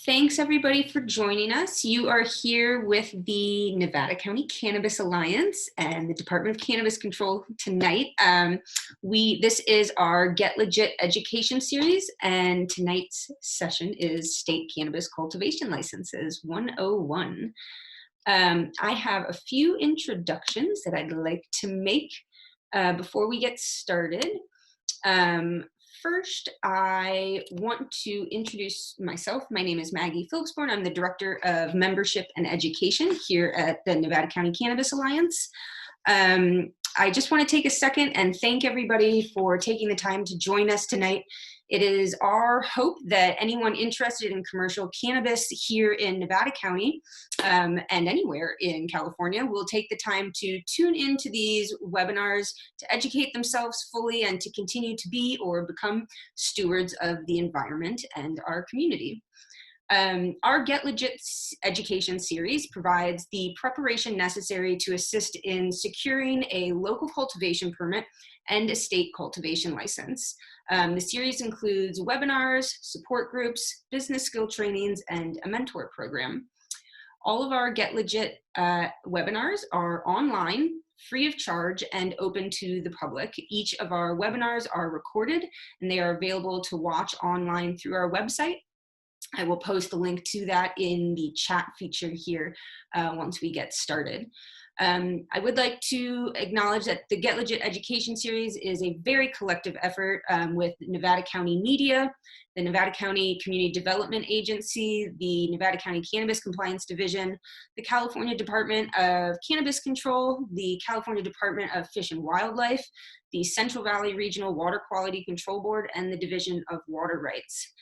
Thanks everybody for joining us. You are here with the Nevada County Cannabis Alliance and the Department of Cannabis Control tonight. This is our Get Legit education series, and tonight's session is State Cannabis Cultivation Licenses 101. I have a few introductions that I'd like to make before we get started. First, I want to introduce myself. My name is Maggie Phillipsborn. I'm the Director of Membership and Education here at the Nevada County Cannabis Alliance. I just want to take a second and thank everybody for taking the time to join us tonight. It is our hope that anyone interested in commercial cannabis here in Nevada County and anywhere in California will take the time to tune into these webinars to educate themselves fully and to continue to be or become stewards of the environment and our community. Our Get Legit education series provides the preparation necessary to assist in securing a local cultivation permit and a state cultivation license. The series includes webinars, support groups, business skill trainings, and a mentor program. All of our Get Legit webinars are online, free of charge, and open to the public. Each of our webinars are recorded, and they are available to watch online through our website. I will post the link to that in the chat feature here once we get started. I would like to acknowledge that the Get Legit education series is a very collective effort with Nevada County Media, the Nevada County Community Development Agency, the Nevada County Cannabis Compliance Division, the California Department of Cannabis Control, the California Department of Fish and Wildlife, the Central Valley Regional Water Quality Control Board, and the Division of Water Rights.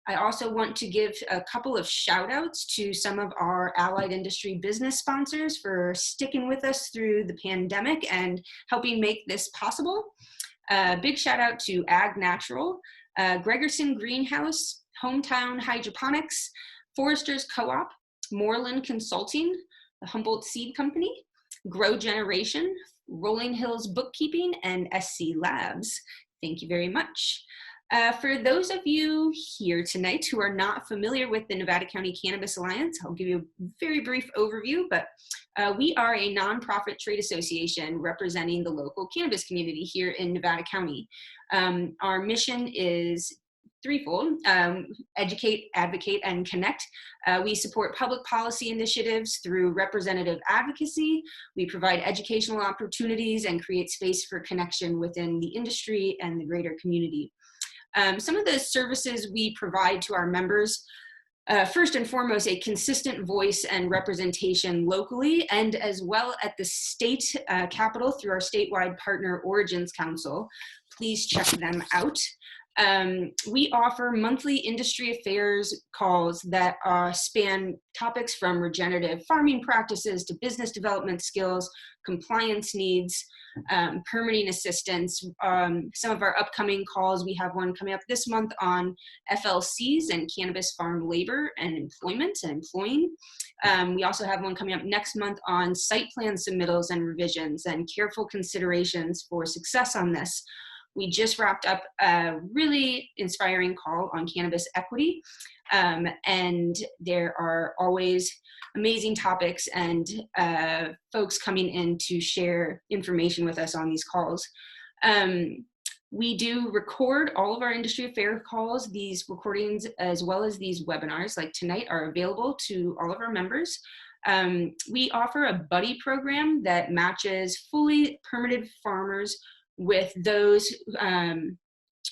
I also want to give a couple of shout outs to some of our allied industry business sponsors for sticking with us through the pandemic and helping make this possible. Big shout out to Ag Natural, Gregerson Greenhouse, Hometown Hydroponics, Foresters Co-op, Moreland Consulting, the Humboldt Seed Company, Grow Generation, Rolling Hills Bookkeeping, and SC Labs. Thank you very much. For those of you here tonight who are not familiar with the Nevada County Cannabis Alliance, I'll give you a very brief overview, but we are a nonprofit trade association representing the local cannabis community here in Nevada County. Our mission is threefold: educate, advocate, and connect. We support public policy initiatives through representative advocacy. We provide educational opportunities and create space for connection within the industry and the greater community. Some of the services we provide to our members, first and foremost, a consistent voice and representation locally and as well at the state capitol through our statewide partner Origins Council. Please check them out. We offer monthly industry affairs calls that span topics from regenerative farming practices to business development skills, compliance needs, permitting assistance. Some of our upcoming calls, we have one coming up this month on FLCs and cannabis farm labor and employment and employing. We also have one coming up next month on site plan submittals and revisions and careful considerations for success on this. We just wrapped up a really inspiring call on cannabis equity, and there are always amazing topics and folks coming in to share information with us on these calls. We do record all of our industry affair calls. These recordings, as well as these webinars like tonight, are available to all of our members. We offer a buddy program that matches fully permitted farmers with those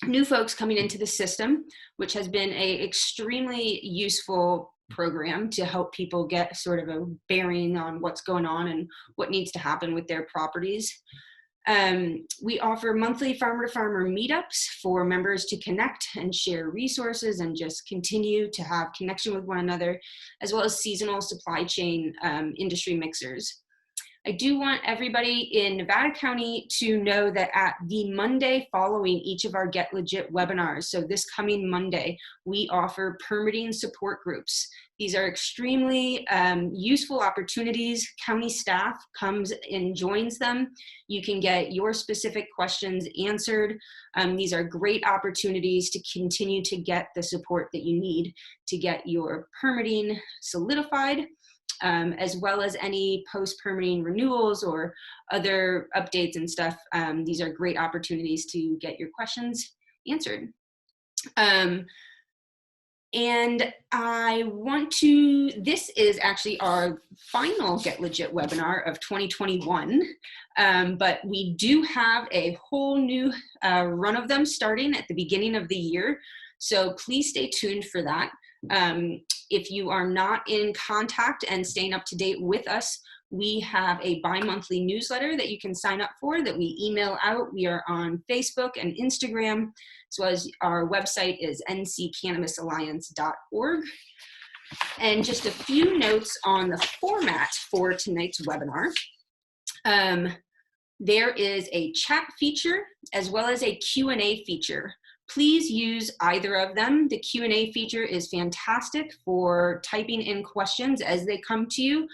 new folks coming into the system, which has been an extremely useful program to help people get sort of a bearing on what's going on and what needs to happen with their properties. We offer monthly farmer-to-farmer meetups for members to connect and share resources and just continue to have connection with one another, as well as seasonal supply chain industry mixers. I do want everybody in Nevada County to know that at the Monday following each of our Get Legit webinars, so this coming Monday, we offer permitting support groups. These are extremely useful opportunities. County staff comes and joins them. You can get your specific questions answered. These are great opportunities to continue to get the support that you need to get your permitting solidified, as well as any post-permitting renewals or other updates and stuff. These are great opportunities to get your questions answered. And I want to, this is actually our final Get Legit webinar of 2021, but we do have a whole new run of them starting at the beginning of the year. So please stay tuned for that. If you are not in contact and staying up to date with us, we have a bi-monthly newsletter that you can sign up for that we email out. We are on Facebook and Instagram, as well as our website is nccannabisalliance.org. And just a few notes on the format for tonight's webinar. There is a chat feature as well as a Q&A feature. Please use either of them. The Q&A feature is fantastic for typing in questions as they come to you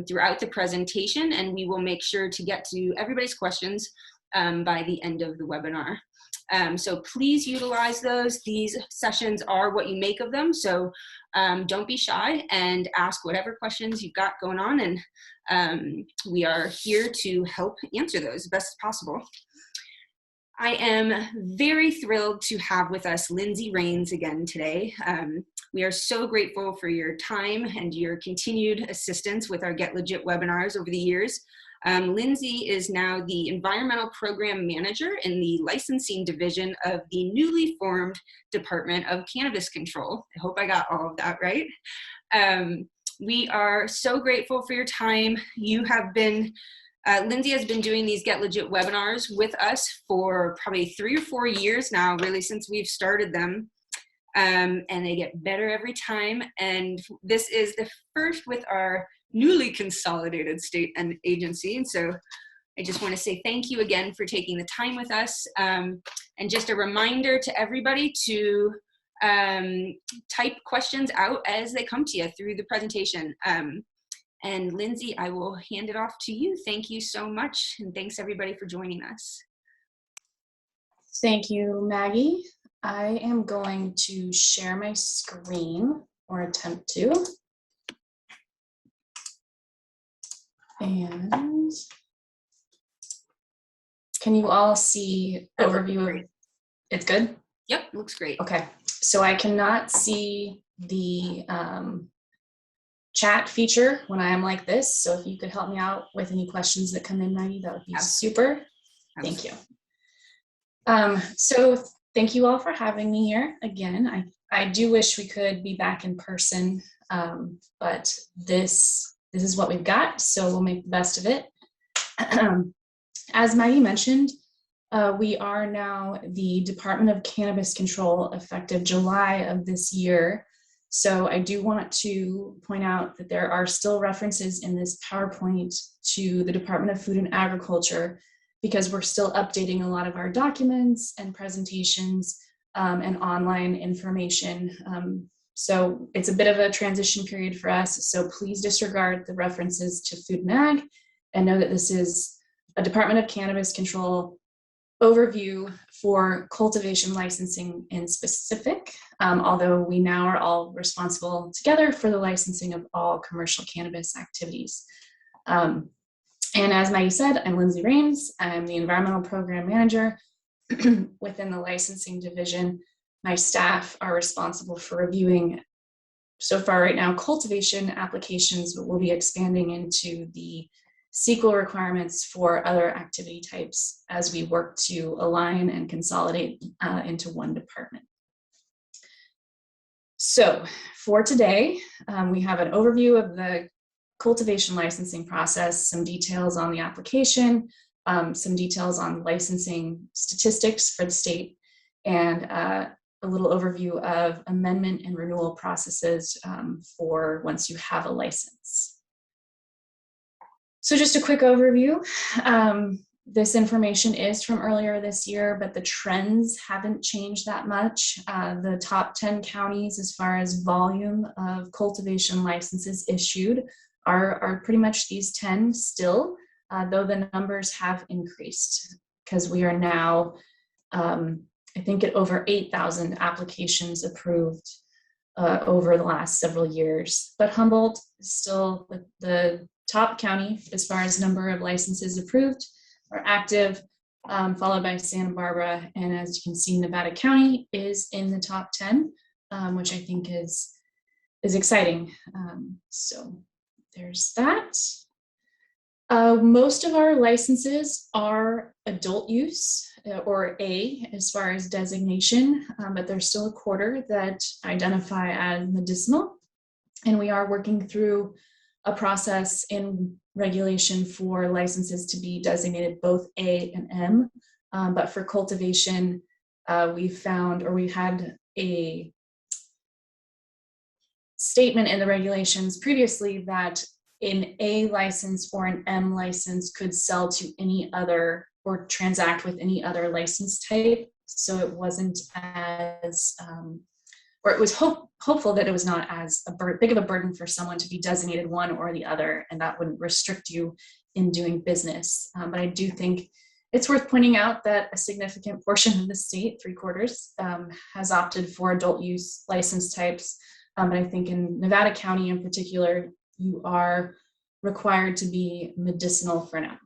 throughout the presentation, and we will make sure to get to everybody's questions by the end of the webinar. So please utilize those. These sessions are what you make of them, so don't be shy and ask whatever questions you've got going on, and we are here to help answer those as best as possible. I am very thrilled to have with us Lindsay Rains again today. We are so grateful for your time and your continued assistance with our Get Legit webinars over the years. Lindsay is now the Environmental Program Manager in the Licensing Division of the newly formed Department of Cannabis Control. I hope I got all of that right. We are so grateful for your time. You have been Lindsay has been doing these Get Legit webinars with us for probably 3 or 4 years now, really since we've started them. And they get better every time. And this is the first with our newly consolidated state and agency. And so I just want to say thank you again for taking the time with us. And just a reminder to everybody to type questions out as they come to you through the presentation. And Lindsay, I will hand it off to you. Thank you so much. And thanks everybody for joining us. Thank you, Maggie. I am going to share my screen, or attempt to. And can you all see overview of, it's good? Yep, looks great. Okay, so I cannot see the chat feature when I am like this. So if you could help me out with any questions that come in, Maggie, that would be super. Thank you. So thank you all for having me here again. I do wish we could be back in person, but this is what we've got, so we'll make the best of it. As Maggie mentioned, we are now the Department of Cannabis Control effective July of this year. So I do want to point out that there are still references in this PowerPoint to the Department of Food and Agriculture, because we're still updating a lot of our documents and presentations and online information. So it's a bit of a transition period for us. So please disregard the references to Food and Ag and know that this is a Department of Cannabis Control overview for cultivation licensing in specific, although we now are all responsible together for the licensing of all commercial cannabis activities. And as Maggie said, I'm Lindsay Rains. I'm the Environmental Program Manager within the Licensing Division. My staff are responsible for reviewing, so far right now, cultivation applications, but we'll be expanding into the CEQA requirements for other activity types as we work to align and consolidate into one department. So for today, we have an overview of the cultivation licensing process, some details on the application, some details on licensing statistics for the state, and a little overview of amendment and renewal processes for once you have a license. So just a quick overview. This information is from earlier this year, but the trends haven't changed that much. The top 10 counties as far as volume of cultivation licenses issued are pretty much these 10 still, though the numbers have increased because we are now, I think, at over 8,000 applications approved over the last several years. But Humboldt is still the top county as far as number of licenses approved or active, followed by Santa Barbara. And as you can see, Nevada County is in the top 10, which I think is exciting. So there's that. Most of our licenses are adult use or A as far as designation, but there's still a quarter that identify as medicinal. And we are working through a process in regulation for licenses to be designated both A and M. But for cultivation, we've had a statement in the regulations previously that an A license or an M license could sell to any other or transact with any other license type. So it wasn't as, or it was hopeful that it was not as big of a burden for someone to be designated one or the other, and that wouldn't restrict you in doing business. But I do think it's worth pointing out that a significant portion of the state, 3/4, has opted for adult use license types. But I think in Nevada County in particular, you are required to be medicinal for now.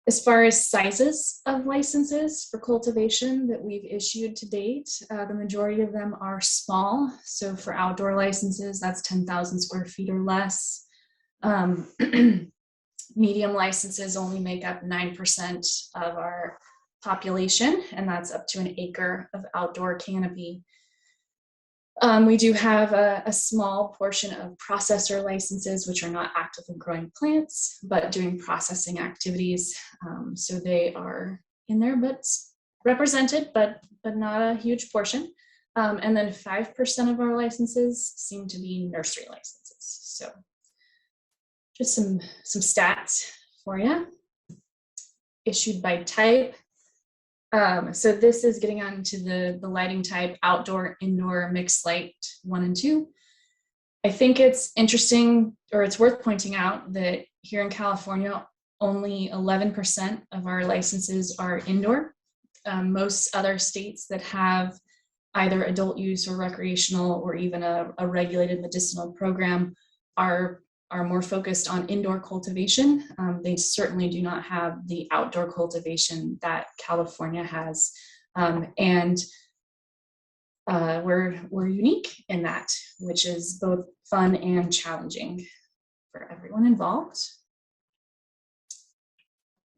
As far as sizes of licenses for cultivation that we've issued to date, the majority of them are small. So for outdoor licenses, that's 10,000 square feet or less. Medium licenses only make up 9% of our population, and that's up to an acre of outdoor canopy. We do have a small portion of processor licenses, which are not actively growing plants, but doing processing activities. So they are in there, but represented, but not a huge portion. And then 5% of our licenses seem to be nursery licenses. So just some stats for you. Issued by type. So this is getting on to the lighting type, outdoor, indoor, mixed light 1 and 2. I think it's interesting, or it's worth pointing out that here in California, only 11% of our licenses are indoor. Most other states that have either adult use or recreational or even a regulated medicinal program are more focused on indoor cultivation. They certainly do not have the outdoor cultivation that California has. And we're unique in that, which is both fun and challenging for everyone involved.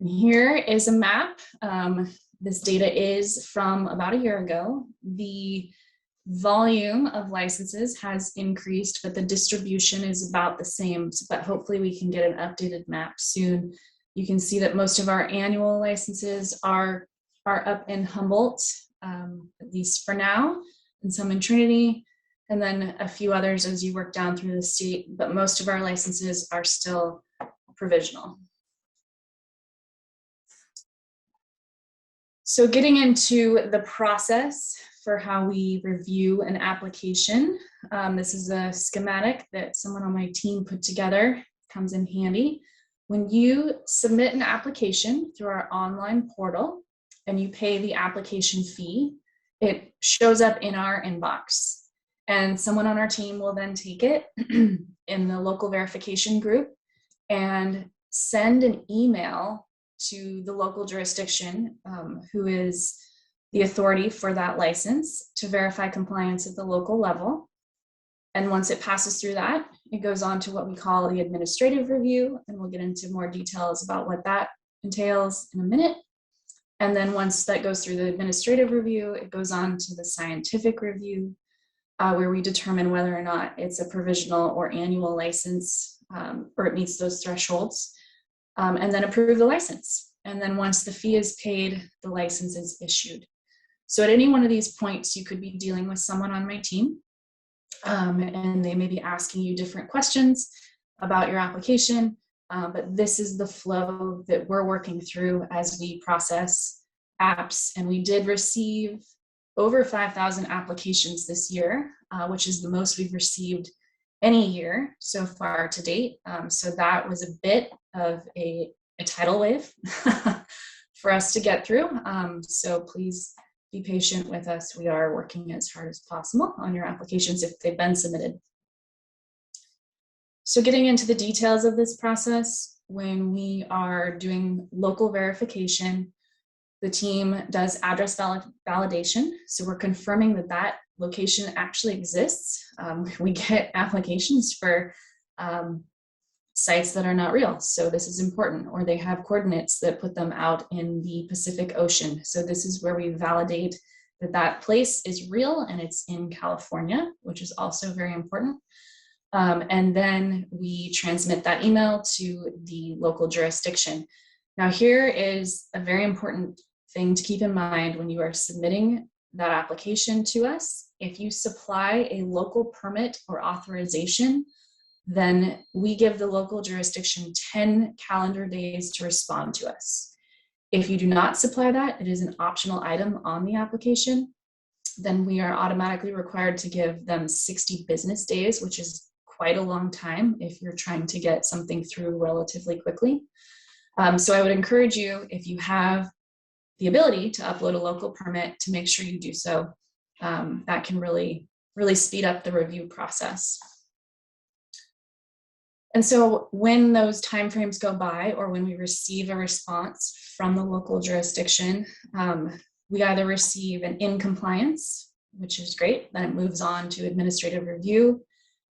And here is a map. This data is from about a year ago. The volume of licenses has increased, but the distribution is about the same, but hopefully we can get an updated map soon. You can see that most of our annual licenses are up in Humboldt, at least for now, and some in Trinity, and then a few others as you work down through the state, but most of our licenses are still provisional. So getting into the process for how we review an application. This is a schematic that someone on my team put together, comes in handy. When you submit an application through our online portal and you pay the application fee, it shows up in our inbox. And someone on our team will then take it in the local verification group and send an email to the local jurisdiction who is the authority for that license to verify compliance at the local level. And once it passes through that, it goes on to what we call the administrative review, and we'll get into more details about what that entails in a minute. And then once that goes through the administrative review, it goes on to the scientific review, where we determine whether or not it's a provisional or annual license, or it meets those thresholds, and then approve the license. And then once the fee is paid, the license is issued. So at any one of these points, you could be dealing with someone on my team, and they may be asking you different questions. about your application, but this is the flow that we're working through as we process apps. And we did receive over 5,000 applications this year, which is the most we've received any year so far to date. So that was a bit of a tidal wave for us to get through. So please be patient with us. We are working as hard as possible on your applications if they've been submitted. So getting into the details of this process, when we are doing local verification, the team does address validation. So we're confirming that that location actually exists. We get applications for sites that are not real. So this is important, or they have coordinates that put them out in the Pacific Ocean. So this is where we validate that that place is real and it's in California, which is also very important. And then we transmit that email to the local jurisdiction. Now here is a very important thing to keep in mind when you are submitting that application to us. If you supply a local permit or authorization, then we give the local jurisdiction 10 calendar days to respond to us. If you do not supply that, it is an optional item on the application, then we are automatically required to give them 60 business days, which is quite a long time if you're trying to get something through relatively quickly. So I would encourage you, if you have the ability to upload a local permit, to make sure you do so. That can really speed up the review process. And so when those timeframes go by, or when we receive a response from the local jurisdiction, we either receive an in compliance, which is great, then it moves on to administrative review.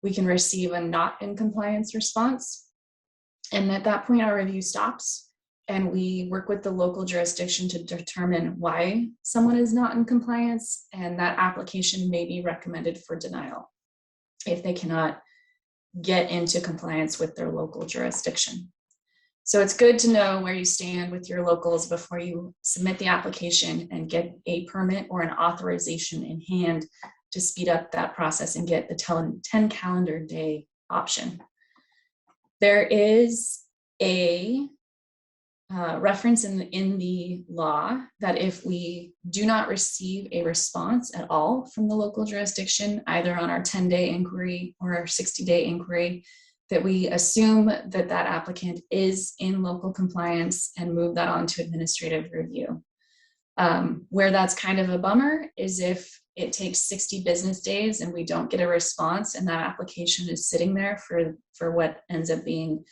We can receive a not in compliance response. And at that point, our review stops, and we work with the local jurisdiction to determine why someone is not in compliance, and that application may be recommended for denial if they cannot get into compliance with their local jurisdiction. So it's good to know where you stand with your locals before you submit the application and get a permit or an authorization in hand to speed up that process and get the 10 calendar day option. There is a reference in the law that if we do not receive a response at all from the local jurisdiction, either on our 10-day inquiry or our 60-day inquiry, that we assume that that applicant is in local compliance and move that on to administrative review. Where that's kind of a bummer is if it takes 60 business days and we don't get a response, and that application is sitting there for what ends up being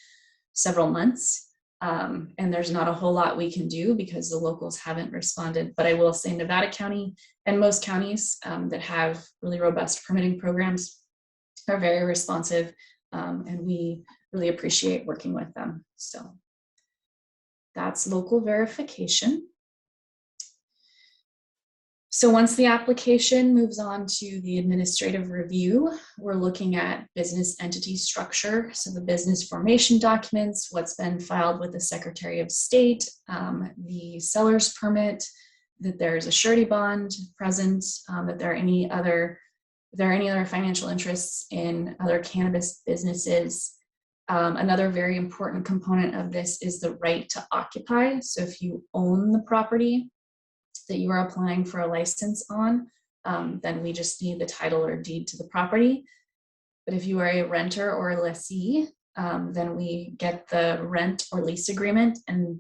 several months. And there's not a whole lot we can do because the locals haven't responded. But I will say Nevada County and most counties that have really robust permitting programs are very responsive, and we really appreciate working with them. So that's local verification. So once the application moves on to the administrative review, we're looking at business entity structure. So the business formation documents, what's been filed with the Secretary of State, the seller's permit, that there's a surety bond present, that there are any other financial interests in other cannabis businesses. Another very important component of this is the right to occupy. So if you own the property that you are applying for a license on, then we just need the title or deed to the property. But if you are a renter or a lessee, then we get the rent or lease agreement. And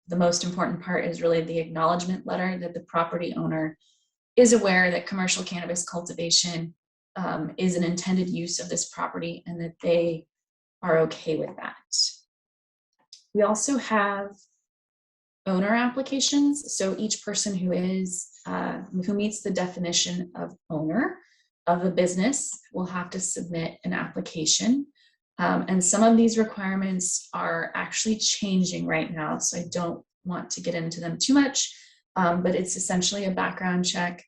the most important part is really the acknowledgement letter that the property owner is aware that commercial cannabis cultivation is an intended use of this property and that they are okay with that. We also have owner applications. So each person who meets the definition of owner of a business will have to submit an application. And some of these requirements are actually changing right now, so I don't want to get into them too much, but it's essentially a background check.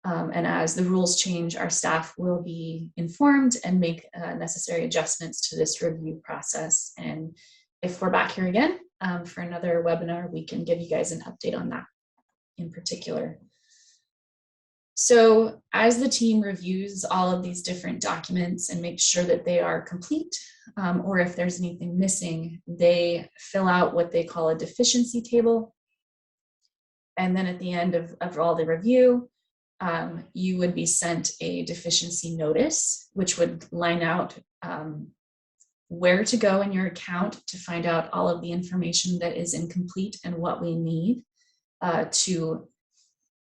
And as the rules change, our staff will be informed and make necessary adjustments to this review process. And if we're back here again for another webinar, we can give you guys an update on that in particular. So as the team reviews all of these different documents and makes sure that they are complete, or if there's anything missing, they fill out what they call a deficiency table. And then at the end of all the review, you would be sent a deficiency notice, which would line out where to go in your account to find out all of the information that is incomplete and what we need to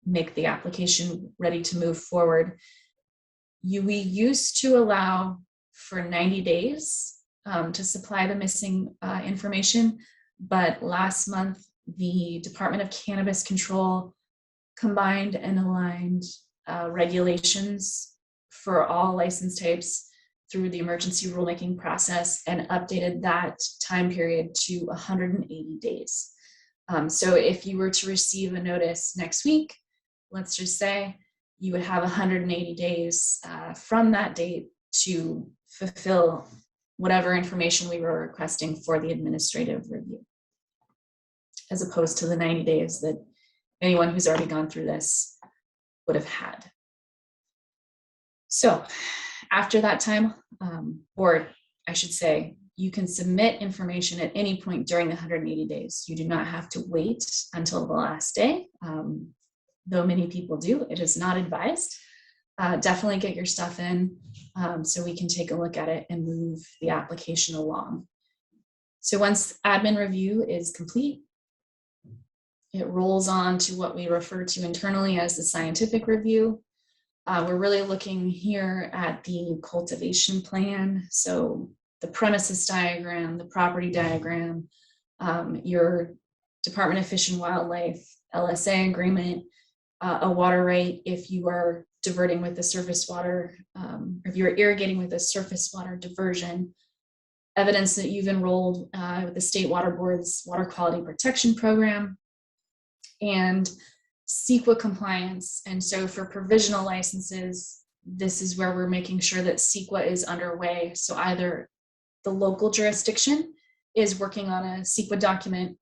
make the application ready to move forward. We used to allow for 90 days to supply the missing information, but last month the Department of Cannabis Control combined and aligned regulations for all license types through the emergency rulemaking process and updated that time period to 180 days. So if you were to receive a notice next week, let's just say, you would have 180 days from that date to fulfill whatever information we were requesting for the administrative review, as opposed to the 90 days that anyone who's already gone through this would have had. So after that time, or I should say, you can submit information at any point during the 180 days. You do not have to wait until the last day. Though many people do, it is not advised. Definitely get your stuff in so we can take a look at it and move the application along. So once admin review is complete, it rolls on to what we refer to internally as the scientific review. We're really looking here at the cultivation plan. So the premises diagram, the property diagram, your Department of Fish and Wildlife LSA agreement, a water right if you are diverting with the surface water, or if you're irrigating with a surface water diversion, evidence that you've enrolled with the State Water Board's Water Quality Protection Program, and CEQA compliance. And so for provisional licenses, this is where we're making sure that CEQA is underway. So either the local jurisdiction is working on a CEQA document,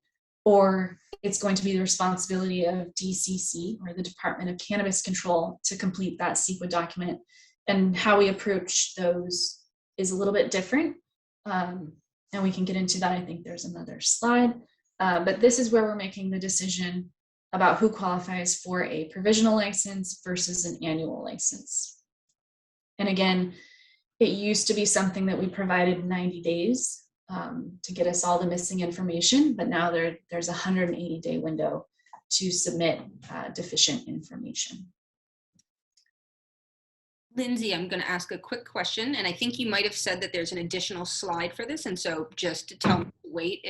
or it's going to be the responsibility of DCC, or the Department of Cannabis Control, to complete that CEQA document. And how we approach those is a little bit different. And we can get into that. I think there's another slide. But this is where we're making the decision about who qualifies for a provisional license versus an annual license. And again, it used to be something that we provided 90 days to get us all the missing information, but now there's a 180-day window to submit deficient information. Lindsay, I'm going to ask a quick question, and I think you might have said that there's an additional slide for this, and so just to tell me to wait,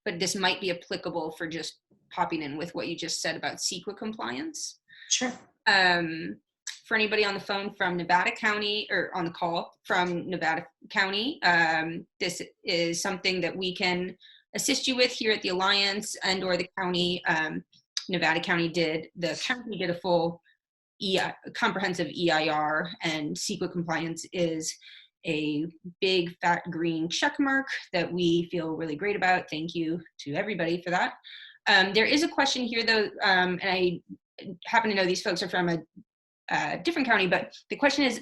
but this might be applicable for just popping in with what you just said about CEQA compliance. Sure. For anybody on the phone from Nevada County, or on the call from Nevada County, this is something that we can assist you with here at the Alliance and or the county. Nevada County did a full comprehensive EIR, and CEQA compliance is a big fat green check mark that we feel really great about. Thank you to everybody for that. There is a question here though, and I happen to know these folks are from a different county, but the question is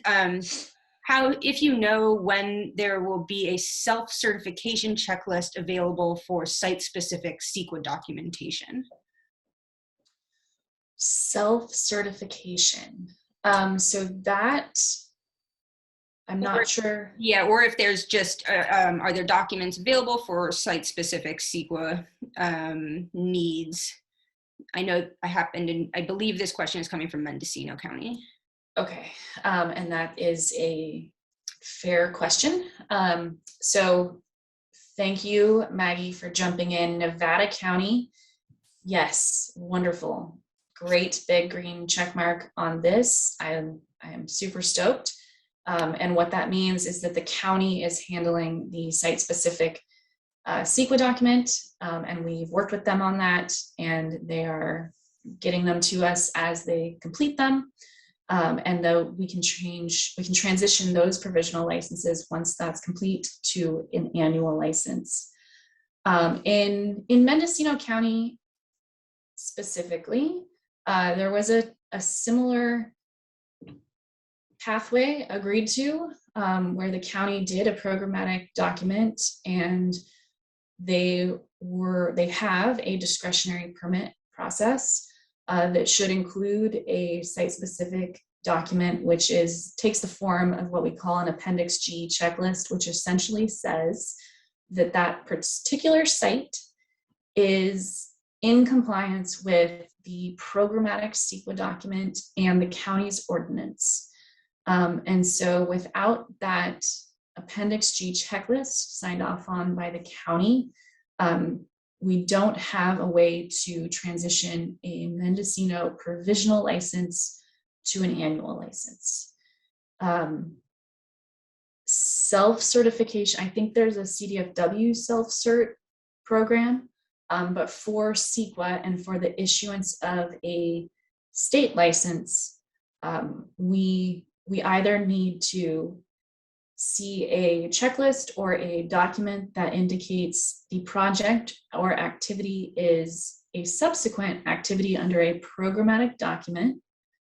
if you know when there will be a self-certification checklist available for site-specific CEQA documentation. Self-certification. So that, I'm not sure. Yeah, or if there's just, are there documents available for site-specific CEQA needs? I know I believe this question is coming from Mendocino County. Okay, and that is a fair question. So thank you, Maggie, for jumping in. Nevada County, yes, wonderful. Great big green check mark on this. I am super stoked. And what that means is that the county is handling the site-specific CEQA document, and we've worked with them on that, and they are getting them to us as they complete them. And though we can transition those provisional licenses once that's complete to an annual license. In Mendocino County specifically, there was a similar pathway agreed to, where the county did a programmatic document, and they have a discretionary permit process that should include a site-specific document, which takes the form of what we call an Appendix G checklist, which essentially says that that particular site is in compliance with the programmatic CEQA document and the county's ordinance. And so without that Appendix G checklist signed off on by the county, we don't have a way to transition a Mendocino provisional license to an annual license. Self-certification, I think there's a CDFW self-cert program, but for CEQA and for the issuance of a state license, we either need to see a checklist or a document that indicates the project or activity is a subsequent activity under a programmatic document.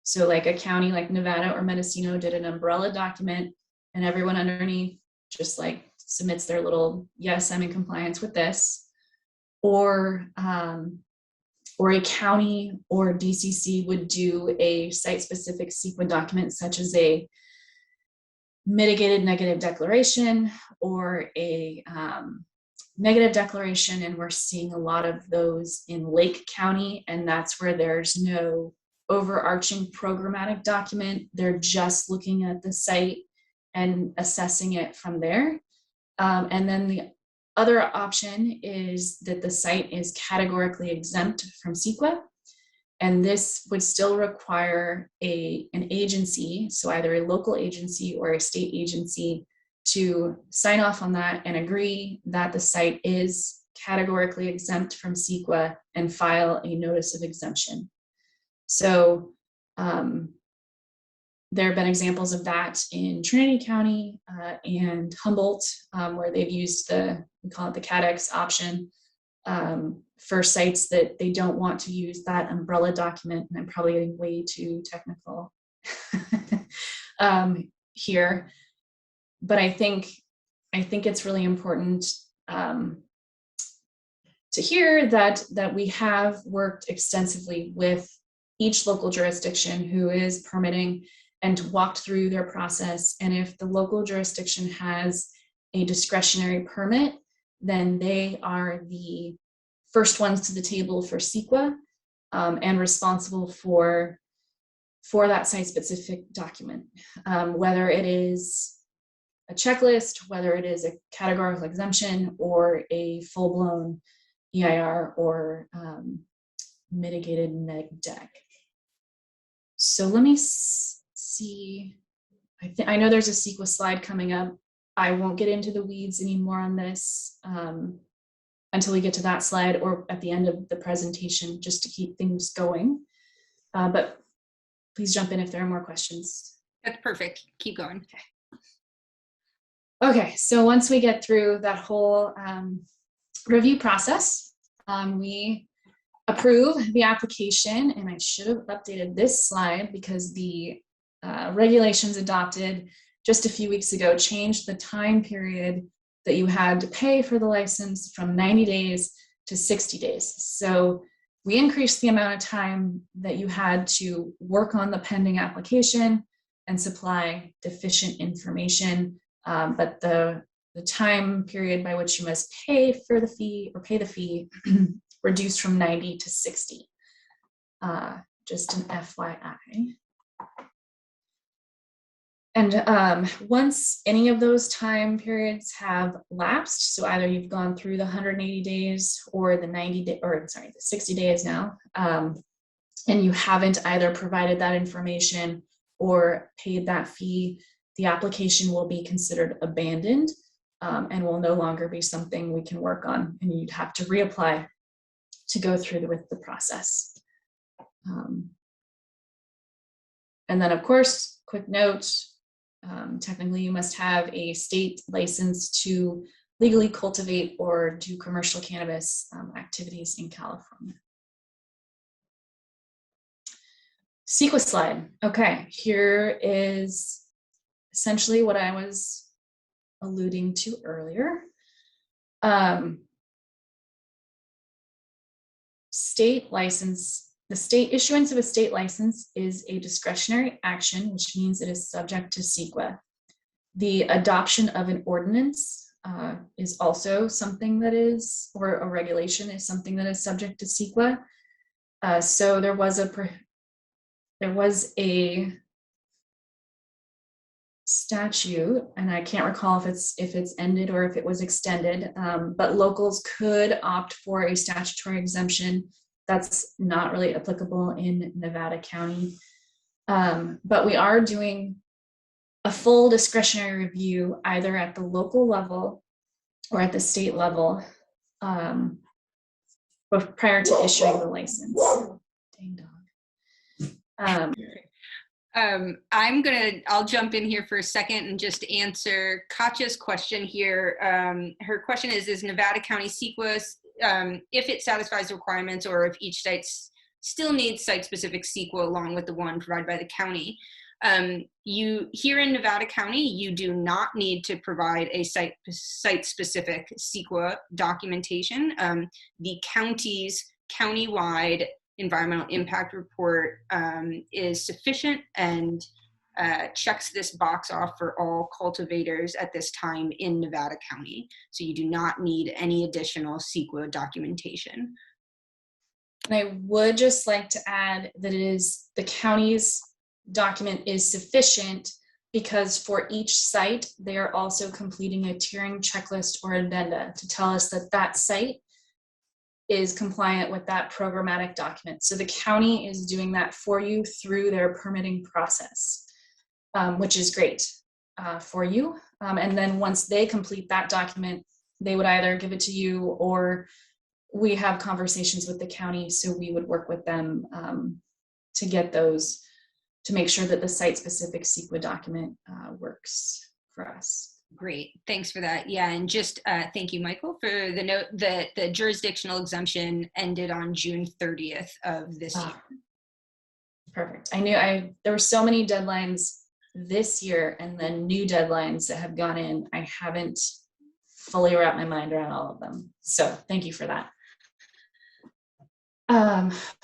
So like a county like Nevada or Mendocino did an umbrella document, and everyone underneath just like submits their little, yes, I'm in compliance with this. Or a county or DCC would do a site-specific CEQA document, such as a mitigated negative declaration or a negative declaration, and we're seeing a lot of those in Lake County, and that's where there's no overarching programmatic document. They're just looking at the site and assessing it from there. And then the other option is that the site is categorically exempt from CEQA, and this would still require an agency, so either a local agency or a state agency, to sign off on that and agree that the site is categorically exempt from CEQA and file a notice of exemption. So there have been examples of that in Trinity County and Humboldt, where they've used we call it the CADEX option, for sites that they don't want to use that umbrella document. And I'm probably getting way too technical here, but I think it's really important to hear that we have worked extensively with each local jurisdiction who is permitting and walked through their process. And if the local jurisdiction has a discretionary permit, then they are the first ones to the table for CEQA and responsible for that site-specific document, whether it is a checklist, whether it is a categorical exemption, or a full-blown EIR or mitigated neg deck. So let me see. I know there's a CEQA slide coming up. I won't get into the weeds anymore on this until we get to that slide or at the end of the presentation, just to keep things going. But please jump in if there are more questions. That's perfect. Keep going. Okay, so once we get through that whole review process, we approve the application, and I should have updated this slide because the regulations adopted just a few weeks ago changed the time period that you had to pay for the license from 90 days to 60 days. So we increased the amount of time that you had to work on the pending application and supply deficient information, but the time period by which you must pay for the fee or pay the fee reduced from 90 to 60. Just an FYI. And once any of those time periods have lapsed, so either you've gone through the 180 days or the 60 days now, and you haven't either provided that information or paid that fee, the application will be considered abandoned and will no longer be something we can work on, and you'd have to reapply to go through with the process. And then, of course, quick note, technically you must have a state license to legally cultivate or do commercial cannabis activities in California. CEQA slide. Okay, here is essentially what I was alluding to earlier. State license, the state issuance of a state license is a discretionary action, which means it is subject to CEQA. The adoption of an ordinance is also something that is, or a regulation is something that is subject to CEQA. So there was a statute, and I can't recall if it's ended or if it was extended, but locals could opt for a statutory exemption that's not really applicable in Nevada County. But we are doing a full discretionary review either at the local level or at the state level prior to issuing the license. Dang dog. I'll jump in here for a second and just answer Katya's question here. Her question is Nevada County CEQA, if it satisfies the requirements or if each site still needs site-specific CEQA along with the one provided by the county. Here in Nevada County, you do not need to provide a site-specific CEQA documentation. The county's countywide environmental impact report is sufficient and checks this box off for all cultivators at this time in Nevada County. So you do not need any additional CEQA documentation. And I would just like to add that the county's document is sufficient because for each site, they are also completing a tiering checklist or addenda to tell us that that site is compliant with that programmatic document. So the county is doing that for you through their permitting process, which is great for you. And then once they complete that document, they would either give it to you or we have conversations with the county. So we would work with them to get those, to make sure that the site-specific CEQA document works for us. Great, thanks for that. Yeah, and just thank you, Michael, for the note that the jurisdictional exemption ended on June 30th of this year. Perfect. I knew there were so many deadlines this year and then new deadlines that have gone in. I haven't fully wrapped my mind around all of them. So thank you for that.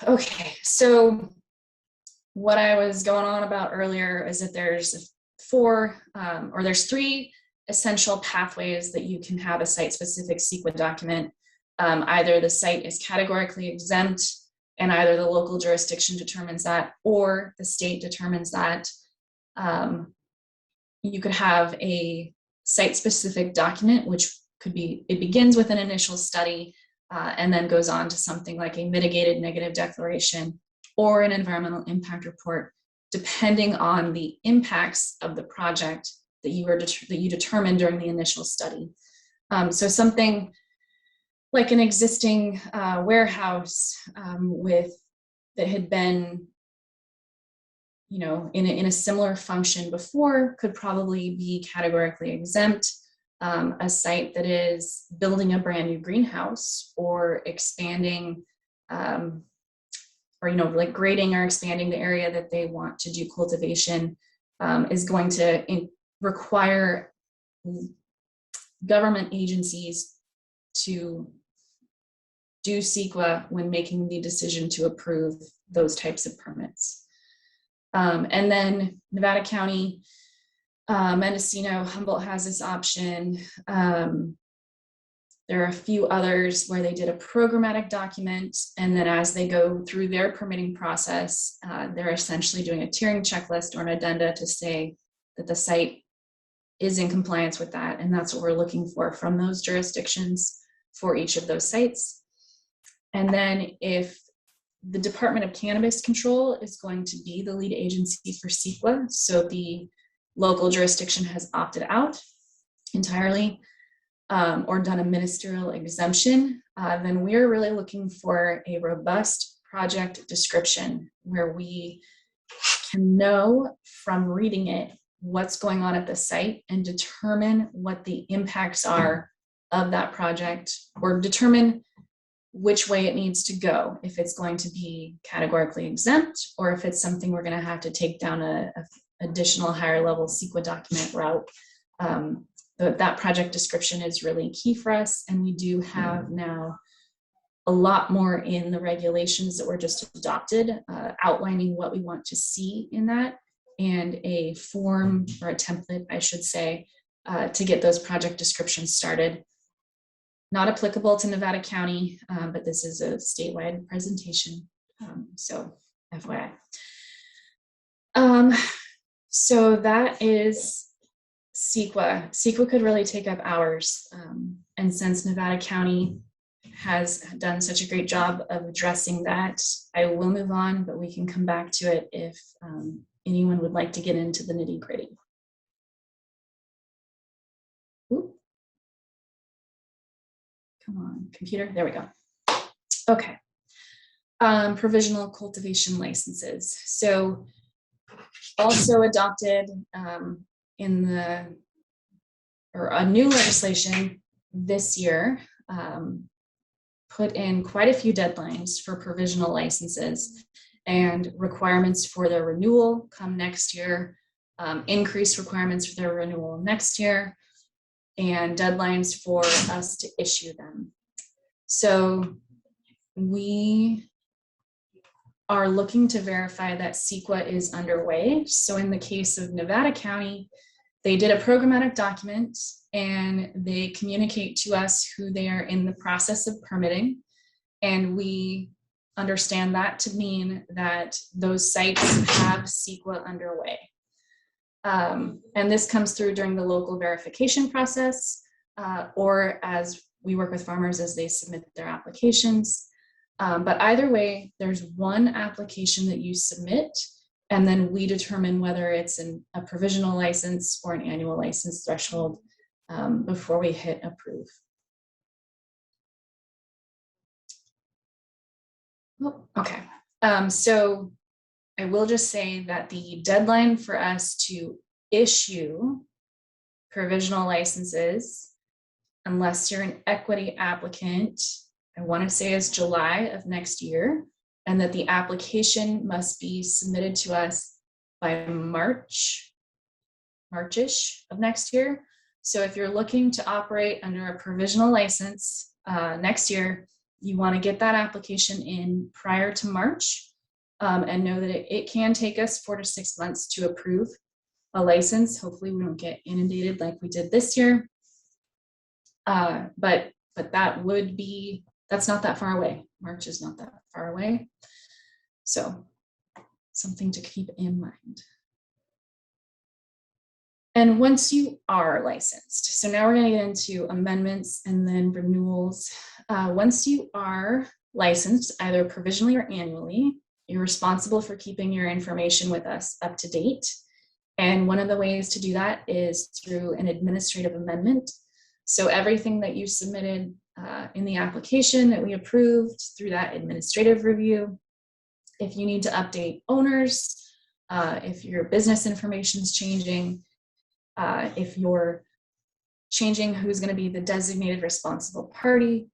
Okay, so what I was going on about earlier is that there's there's three essential pathways that you can have a site-specific CEQA document. Either the site is categorically exempt and either the local jurisdiction determines that or the state determines that. You could have a site-specific document, which it begins with an initial study and then goes on to something like a mitigated negative declaration or an environmental impact report, depending on the impacts of the project that you determined during the initial study. So something like an existing warehouse that had been, in a similar function before could probably be categorically exempt. A site that is building a brand new greenhouse or expanding, like grading or expanding the area that they want to do cultivation is going to require government agencies to do CEQA when making the decision to approve those types of permits. And then Nevada County, Mendocino, Humboldt has this option. There are a few others where they did a programmatic document, and then as they go through their permitting process, they're essentially doing a tiering checklist or an addenda to say that the site is in compliance with that, and that's what we're looking for from those jurisdictions for each of those sites. And then if the Department of Cannabis Control is going to be the lead agency for CEQA, so the local jurisdiction has opted out entirely or done a ministerial exemption, then we're really looking for a robust project description where we can know from reading it what's going on at the site and determine what the impacts are of that project, or determine which way it needs to go, if it's going to be categorically exempt, or if it's something we're going to have to take down a additional higher level CEQA document route. That project description is really key for us, and we do have now a lot more in the regulations that were just adopted, outlining what we want to see in that, and a form or a template, I should say, to get those project descriptions started. Not applicable to Nevada County, but this is a statewide presentation, so FYI. So that is CEQA. CEQA could really take up hours, and since Nevada County has done such a great job of addressing that, I will move on, but we can come back to it if anyone would like to get into the nitty-gritty. Come on, computer, there we go. Okay, provisional cultivation licenses. So also adopted in the, or a new legislation this year, put in quite a few deadlines for provisional licenses and requirements for their renewal come next year, increased requirements for their renewal next year, and deadlines for us to issue them. So we are looking to verify that CEQA is underway. So in the case of Nevada County, they did a programmatic document and they communicate to us who they are in the process of permitting. And we understand that to mean that those sites have CEQA underway. And this comes through during the local verification process, or as we work with farmers as they submit their applications. But either way, there's one application that you submit, and then we determine whether it's a provisional license or an annual license threshold before we hit approve. Oh, okay, so I will just say that the deadline for us to issue provisional licenses, unless you're an equity applicant, I want to say is July of next year, and that the application must be submitted to us by March-ish of next year. So if you're looking to operate under a provisional license next year, you want to get that application in prior to March, and know that it can take us 4 to 6 months to approve a license. Hopefully we don't get inundated like we did this year. But that would be, that's not that far away. March is not that far away. So something to keep in mind. And once you are licensed, so now we're going to get into amendments and then renewals. Once you are licensed, either provisionally or annually, you're responsible for keeping your information with us up to date. And one of the ways to do that is through an administrative amendment. So everything that you submitted in the application that we approved through that administrative review, if you need to update owners, if your business information is changing, if you're changing who's going to be the designated responsible party,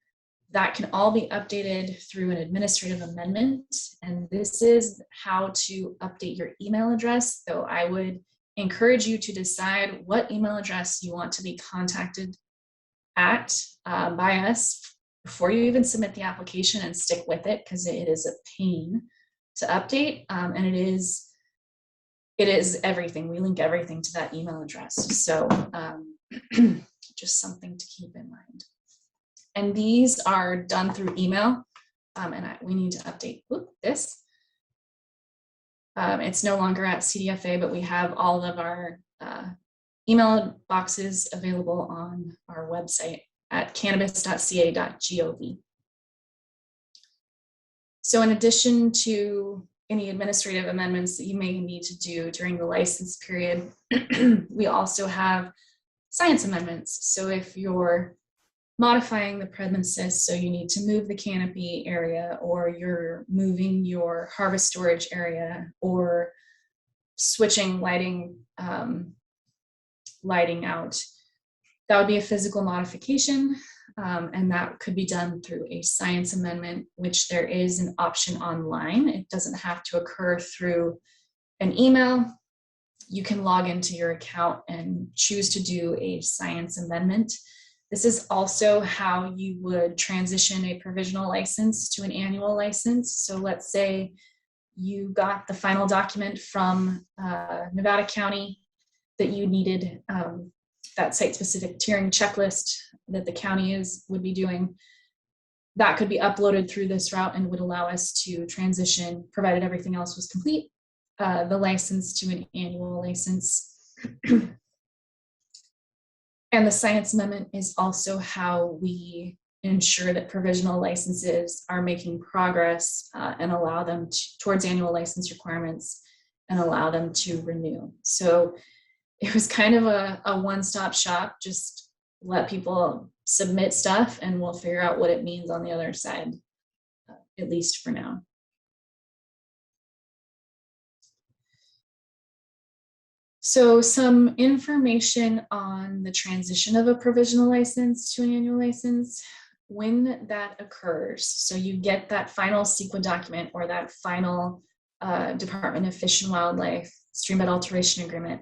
that can all be updated through an administrative amendment. And this is how to update your email address. So I would encourage you to decide what email address you want to be contacted at by us before you even submit the application, and stick with it, because it is a pain to update, and it is everything. We link everything to that email address. So just something to keep in mind. And these are done through email, and we need to update this. It's no longer at CDFA, but we have all of our email boxes available on our website at cannabis.ca.gov. So in addition to any administrative amendments that you may need to do during the license period, we also have science amendments. So if you're modifying the premises, so you need to move the canopy area, or you're moving your harvest storage area, or switching lighting out, that would be a physical modification. and that could be done through a science amendment, which there is an option online. It doesn't have to occur through an email. You can log into your account and choose to do a science amendment. This is also how you would transition a provisional license to an annual license. So let's say you got the final document from Nevada County that you needed, that site-specific tiering checklist that the county would be doing. That could be uploaded through this route and would allow us to transition, provided everything else was complete, the license to an annual license. And the science amendment is also how we ensure that provisional licenses are making progress and allow them towards annual license requirements and allow them to renew. So it was kind of a one-stop shop. Just let people submit stuff and we'll figure out what it means on the other side, at least for now. So some information on the transition of a provisional license to an annual license. When that occurs, so you get that final CEQA document or that final Department of Fish and Wildlife streambed alteration agreement,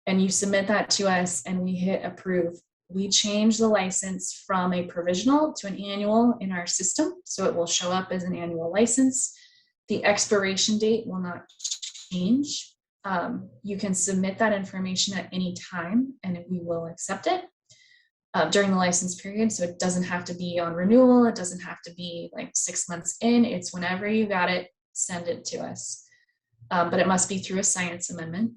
and you submit that to us and we hit approve, we change the license from a provisional to an annual in our system. So it will show up as an annual license. The expiration date will not change. You can submit that information at any time and we will accept it during the license period. So it doesn't have to be on renewal. It doesn't have to be like 6 months in. It's whenever you got it, send it to us. But it must be through a science amendment.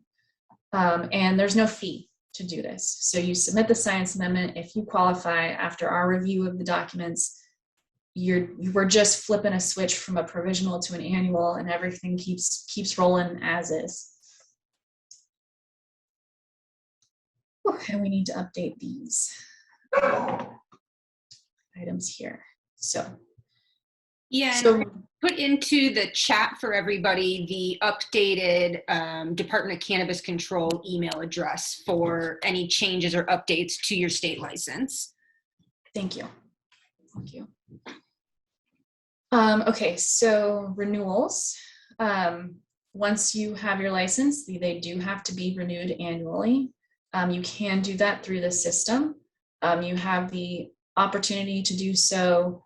And there's no fee to do this. So you submit the science amendment. If you qualify after our review of the documents, we're just flipping a switch from a provisional to an annual and everything keeps rolling as is. And we need to update these items here. So yeah, so put into the chat for everybody the updated Department of Cannabis Control email address for any changes or updates to your state license. Thank you. Thank you. Okay, so renewals. Once you have your license, they do have to be renewed annually. You can do that through the system. You have the opportunity to do so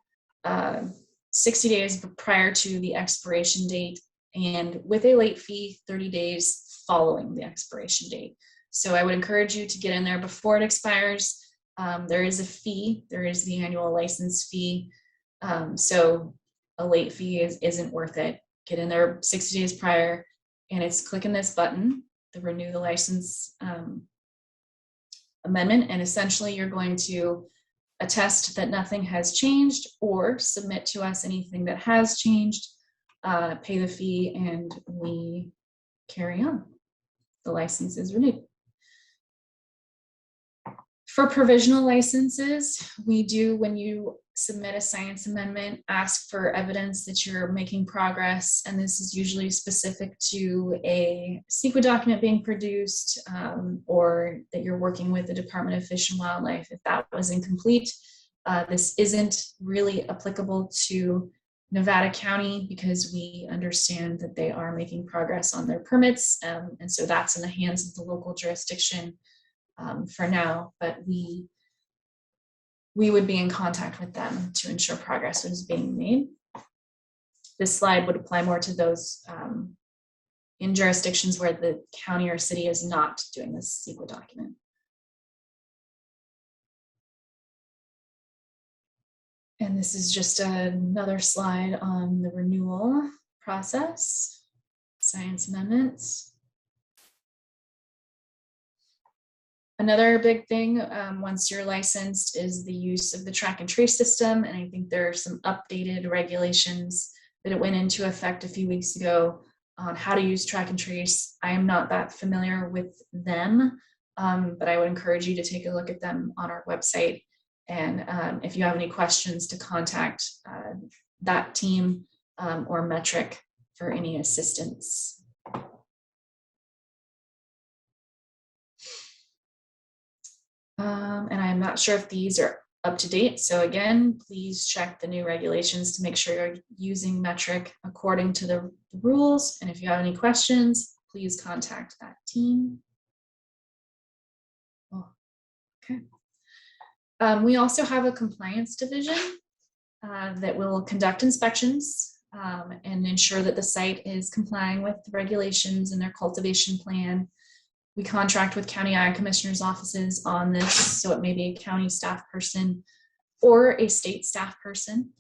60 days prior to the expiration date and with a late fee 30 days following the expiration date. So I would encourage you to get in there before it expires. There is a fee, there is the annual license fee. So a late fee isn't worth it. Get in there 60 days prior and it's clicking this button, the renew the license amendment, and essentially you're going to attest that nothing has changed or submit to us anything that has changed, pay the fee, and we carry on. The license is renewed. For provisional licenses, we do, when you submit a science amendment, ask for evidence that you're making progress, and this is usually specific to a CEQA document being produced or that you're working with the Department of Fish and Wildlife. If that was incomplete, this isn't really applicable to Nevada County because we understand that they are making progress on their permits, and so that's in the hands of the local jurisdiction for now, but we would be in contact with them to ensure progress was being made. This slide would apply more to those in jurisdictions where the county or city is not doing this CEQA document. And this is just another slide on the renewal process, science amendments. Another big thing once you're licensed is the use of the track and trace system. And I think there are some updated regulations that went into effect a few weeks ago on how to use track and trace. I am not that familiar with them, but I would encourage you to take a look at them on our website. And if you have any questions, to contact that team or Metric for any assistance. And I'm not sure if these are up to date. So again, please check the new regulations to make sure you're using metric according to the rules. And if you have any questions, please contact that team. Oh, okay. We also have a compliance division that will conduct inspections and ensure that the site is complying with the regulations and their cultivation plan. We contract with county ag commissioners' offices on this, so it may be a county staff person or a state staff person.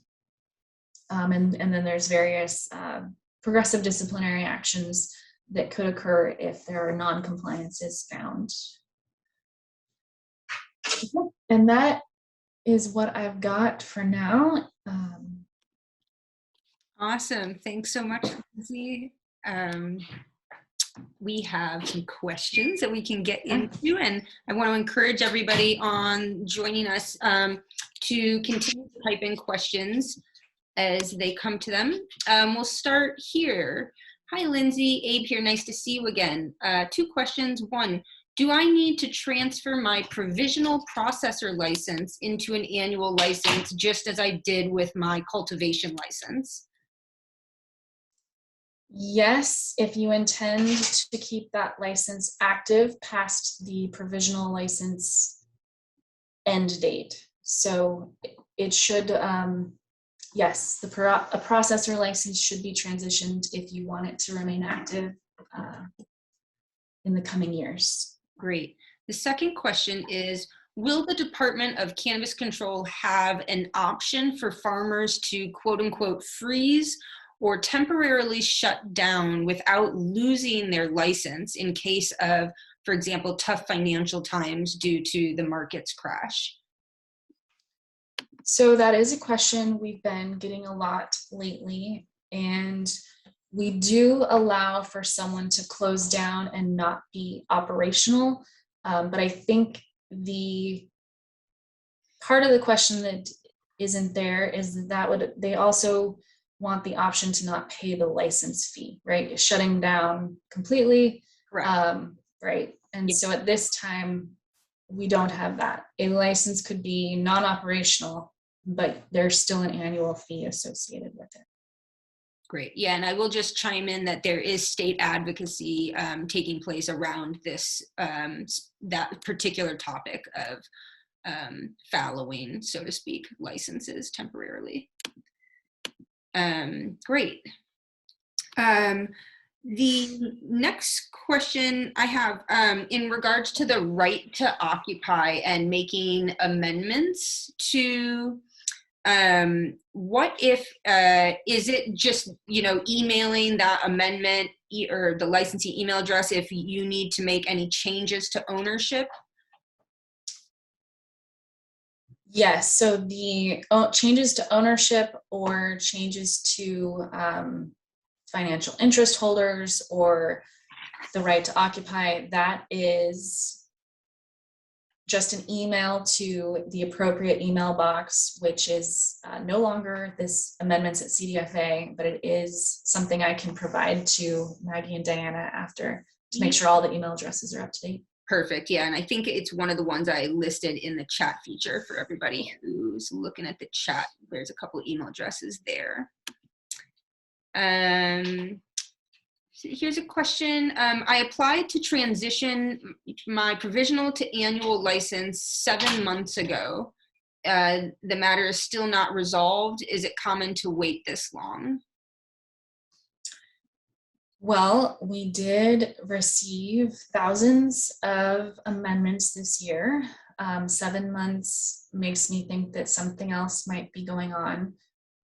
And then there's various progressive disciplinary actions that could occur if there are non-compliances found. And that is what I've got for now. Awesome. Thanks so much, Lindsay. We have some questions that we can get into, and I want to encourage everybody on joining us to continue to type in questions as they come to them. We'll start here. Hi, Lindsay. Abe here. Nice to see you again. 2 questions. 1, do I need to transfer my provisional processor license into an annual license just as I did with my cultivation license? Yes, if you intend to keep that license active past the provisional license end date. So it should, yes, a processor license should be transitioned if you want it to remain active in the coming years. Great. The second question is, will the Department of Cannabis Control have an option for farmers to quote unquote freeze or temporarily shut down without losing their license in case of, for example, tough financial times due to the market's crash? So that is a question we've been getting a lot lately, and we do allow for someone to close down and not be operational. But I think the part of the question that isn't there is that they also want the option to not pay the license fee, right? Shutting down completely, right? And so at this time, we don't have that. A license could be non-operational, but there's still an annual fee associated with it. Great. Yeah, and I will just chime in that there is state advocacy taking place around this, that particular topic of fallowing, so to speak, licenses temporarily. Great. The next question I have in regards to the right to occupy and making amendments to what if is it just emailing that amendment or the licensee email address if you need to make any changes to ownership? Yes, so the changes to ownership or changes to financial interest holders or the right to occupy, that is just an email to the appropriate email box, which is no longer this amendments at CDFA, but it is something I can provide to Maggie and Diana after to make sure all the email addresses are up to date. Perfect. Yeah, and I think it's one of the ones I listed in the chat feature for everybody who's looking at the chat. There's a couple email addresses there. So here's a question. I applied to transition my provisional to annual license 7 months ago. The matter is still not resolved. Is it common to wait this long? Well, we did receive thousands of amendments this year. 7 months makes me think that something else might be going on,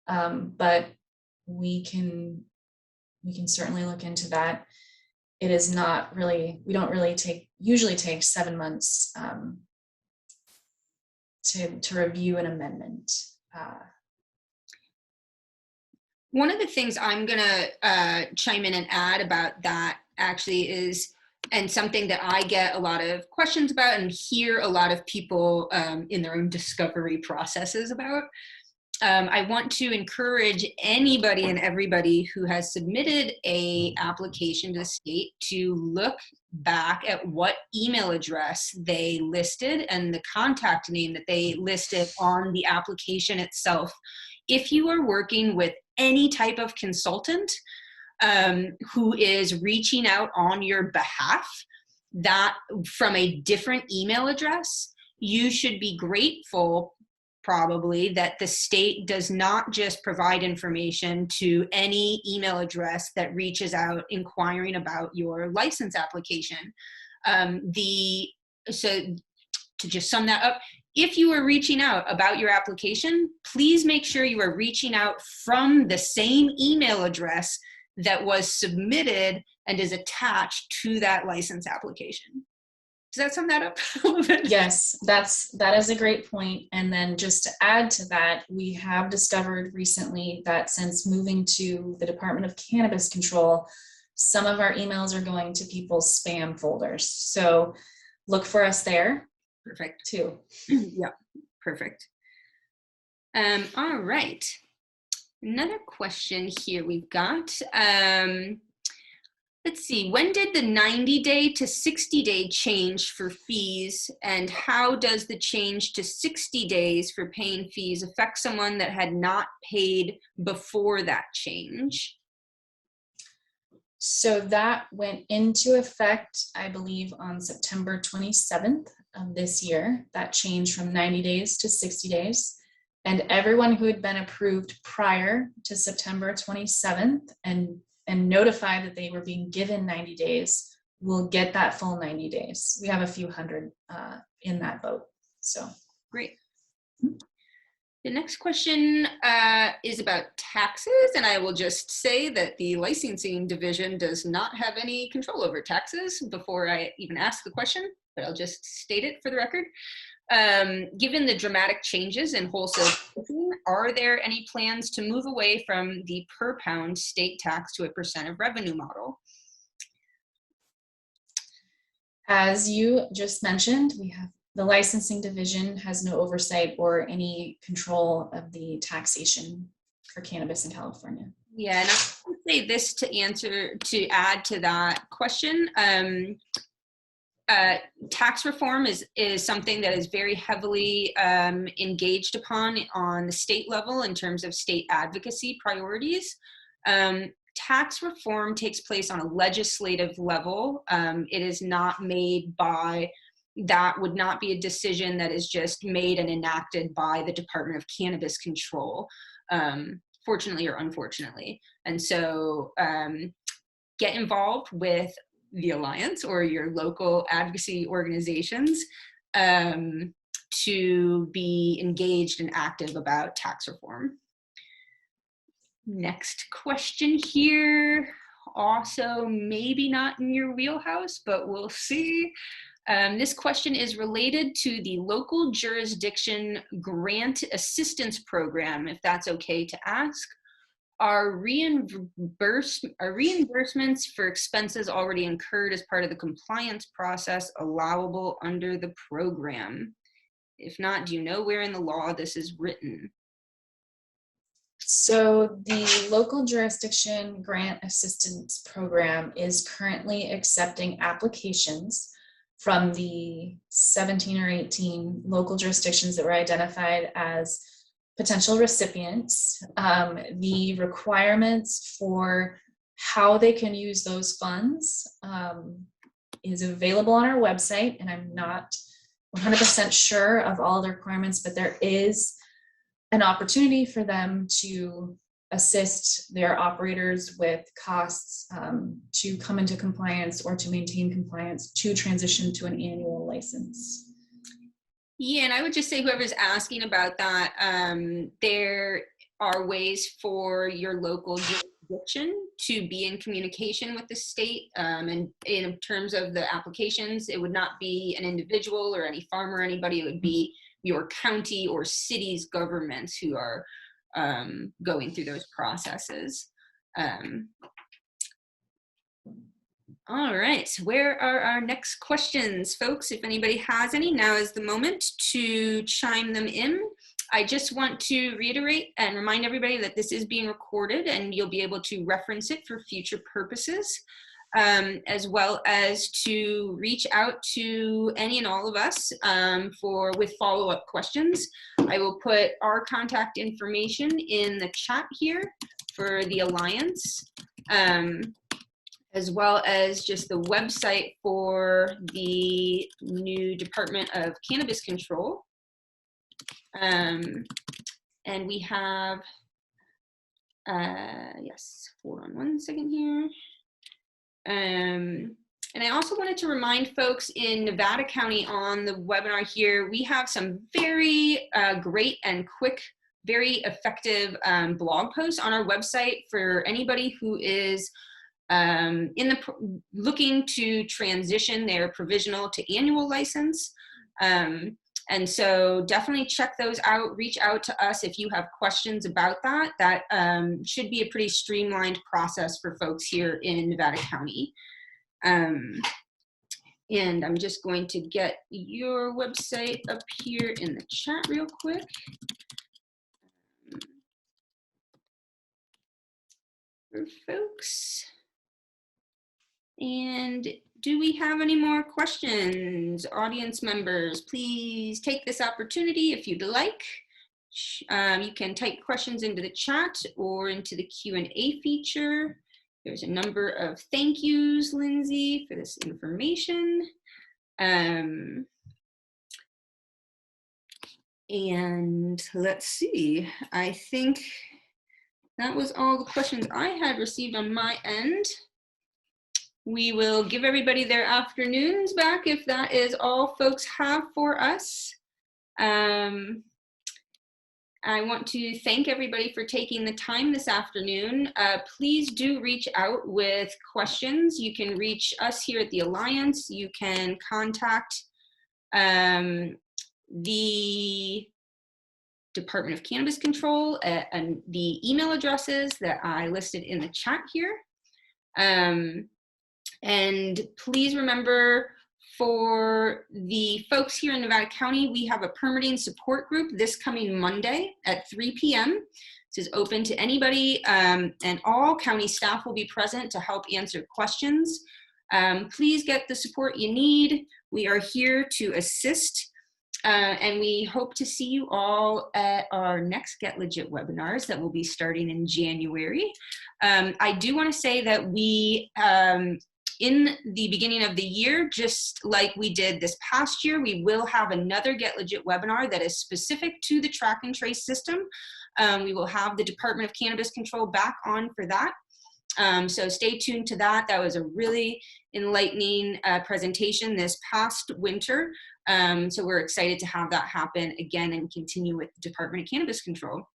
but we can certainly look into that. It is not really, we don't really usually take 7 months to review an amendment. One of the things I'm gonna chime in and add about that actually is, and something that I get a lot of questions about and hear a lot of people in their own discovery processes about, I want to encourage anybody and everybody who has submitted a application to the state to look back at what email address they listed and the contact name that they listed on the application itself. If you are working with any type of consultant who is reaching out on your behalf, that from a different email address, you should be grateful probably that the state does not just provide information to any email address that reaches out inquiring about your license application. So to just sum that up, if you are reaching out about your application, please make sure you are reaching out from the same email address that was submitted and is attached to that license application. Does that sum that up a little bit? Yes, that is a great point. And then just to add to that, we have discovered recently that since moving to the Department of Cannabis Control, some of our emails are going to people's spam folders. So look for us there. Perfect. Too. Yeah, perfect. All right. Another question here we've got. Let's see, when did the 90-day to 60-day change for fees, and how does the change to 60 days for paying fees affect someone that had not paid before that change? So that went into effect, I believe, on September 27th of this year. That changed from 90 days to 60 days. And everyone who had been approved prior to September 27th and notified that they were being given 90 days will get that full 90 days. We have a few hundred in that boat. So great. The next question is about taxes, and I will just say that the licensing division does not have any control over taxes before I even ask the question, but I'll just state it for the record. Given the dramatic changes in wholesale pricing, are there any plans to move away from the per pound state tax to a % of revenue model? As you just mentioned, we have the licensing division has no oversight or any control of the taxation for cannabis in California. Yeah, and I would say this to add to that question. Tax reform is something that is very heavily engaged upon on the state level in terms of state advocacy priorities. Tax reform takes place on a legislative level. It is not made that would not be a decision that is just made and enacted by the Department of Cannabis Control, fortunately or unfortunately. And so get involved with the Alliance or your local advocacy organizations to be engaged and active about tax reform. Next question here, also maybe not in your wheelhouse, but we'll see. This question is related to the local jurisdiction grant assistance program, if that's okay to ask. Are reimbursements for expenses already incurred as part of the compliance process allowable under the program? If not, do you know where in the law this is written? So the local jurisdiction grant assistance program is currently accepting applications from the 17 or 18 local jurisdictions that were identified as potential recipients. The requirements for how they can use those funds is available on our website, and I'm not 100% sure of all the requirements, but there is an opportunity for them to assist their operators with costs to come into compliance or to maintain compliance to transition to an annual license. Yeah, and I would just say whoever's asking about that, there are ways for your local jurisdiction to be in communication with the state. And in terms of the applications, it would not be an individual or any farmer or anybody. It would be your county or city's governments who are going through those processes. All right, where are our next questions, folks? If anybody has any, now is the moment to chime them in. I just want to reiterate and remind everybody that this is being recorded and you'll be able to reference it for future purposes, as well as to reach out to any and all of us with follow-up questions. I will put our contact information in the chat here for the Alliance, as well as just the website for the new Department of Cannabis Control. And we have, yes, hold on one second here. And I also wanted to remind folks in Nevada County on the webinar here, we have some very great and quick, very effective blog posts on our website for anybody who is looking to transition their provisional to annual license. And so definitely check those out, reach out to us if you have questions about that. That should be a pretty streamlined process for folks here in Nevada County. And I'm just going to get your website up here in the chat real quick. For folks. And do we have any more questions? Audience members, please take this opportunity if you'd like. You can type questions into the chat or into the Q&A feature. There's a number of thank yous, Lindsay, for this information. And let's see, I think that was all the questions I had received on my end. We will give everybody their afternoons back if that is all folks have for us. I want to thank everybody for taking the time this afternoon. Please do reach out with questions. You can reach us here at the Alliance. You can contact the Department of Cannabis Control and the email addresses that I listed in the chat here. And please remember, for the folks here in Nevada County, we have a permitting support group this coming Monday at 3 p.m. This is open to anybody, and all county staff will be present to help answer questions. Please get the support you need. We are here to assist, and we hope to see you all at our next Get Legit webinars that will be starting in January. I do want to say that we, in the beginning of the year, just like we did this past year, we will have another Get Legit webinar that is specific to the track and trace system. We will have the Department of Cannabis Control back on for that. So stay tuned to that. That was a really enlightening presentation this past winter. So we're excited to have that happen again and continue with the Department of Cannabis Control.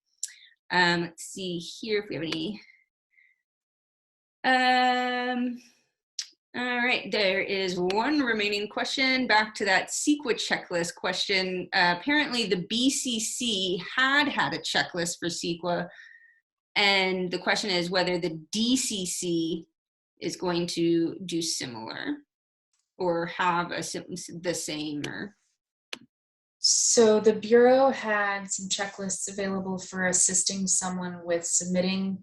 Let's see here if we have any. All right, there is one remaining question back to that CEQA checklist question. Apparently the BCC had a checklist for CEQA, and the question is whether the DCC is going to do similar or have the same. Or So the Bureau had some checklists available for assisting someone with submitting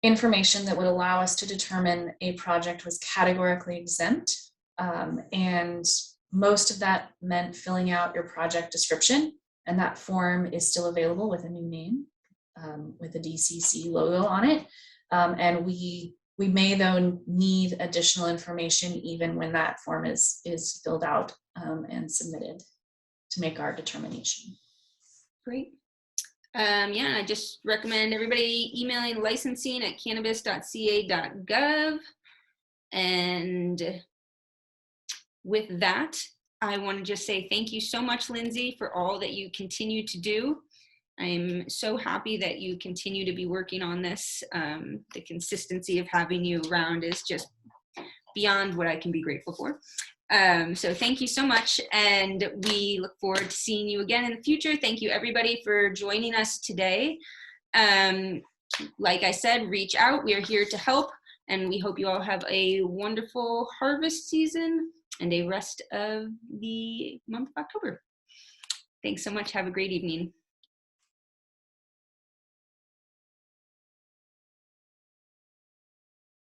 information that would allow us to determine a project was categorically exempt. And most of that meant filling out your project description, and that form is still available with a new name, with the DCC logo on it. And we may though need additional information even when that form is filled out and submitted to make our determination. Great. Yeah, I just recommend everybody emailing licensing@cannabis.ca.gov. And with that, I want to just say thank you so much, Lindsay, for all that you continue to do. I'm so happy that you continue to be working on this. The consistency of having you around is just beyond what I can be grateful for. So thank you so much, and we look forward to seeing you again in the future. Thank you everybody for joining us today. Like I said, reach out. We are here to help, and we hope you all have a wonderful harvest season and a rest of the month of October. Thanks so much. Have a great evening.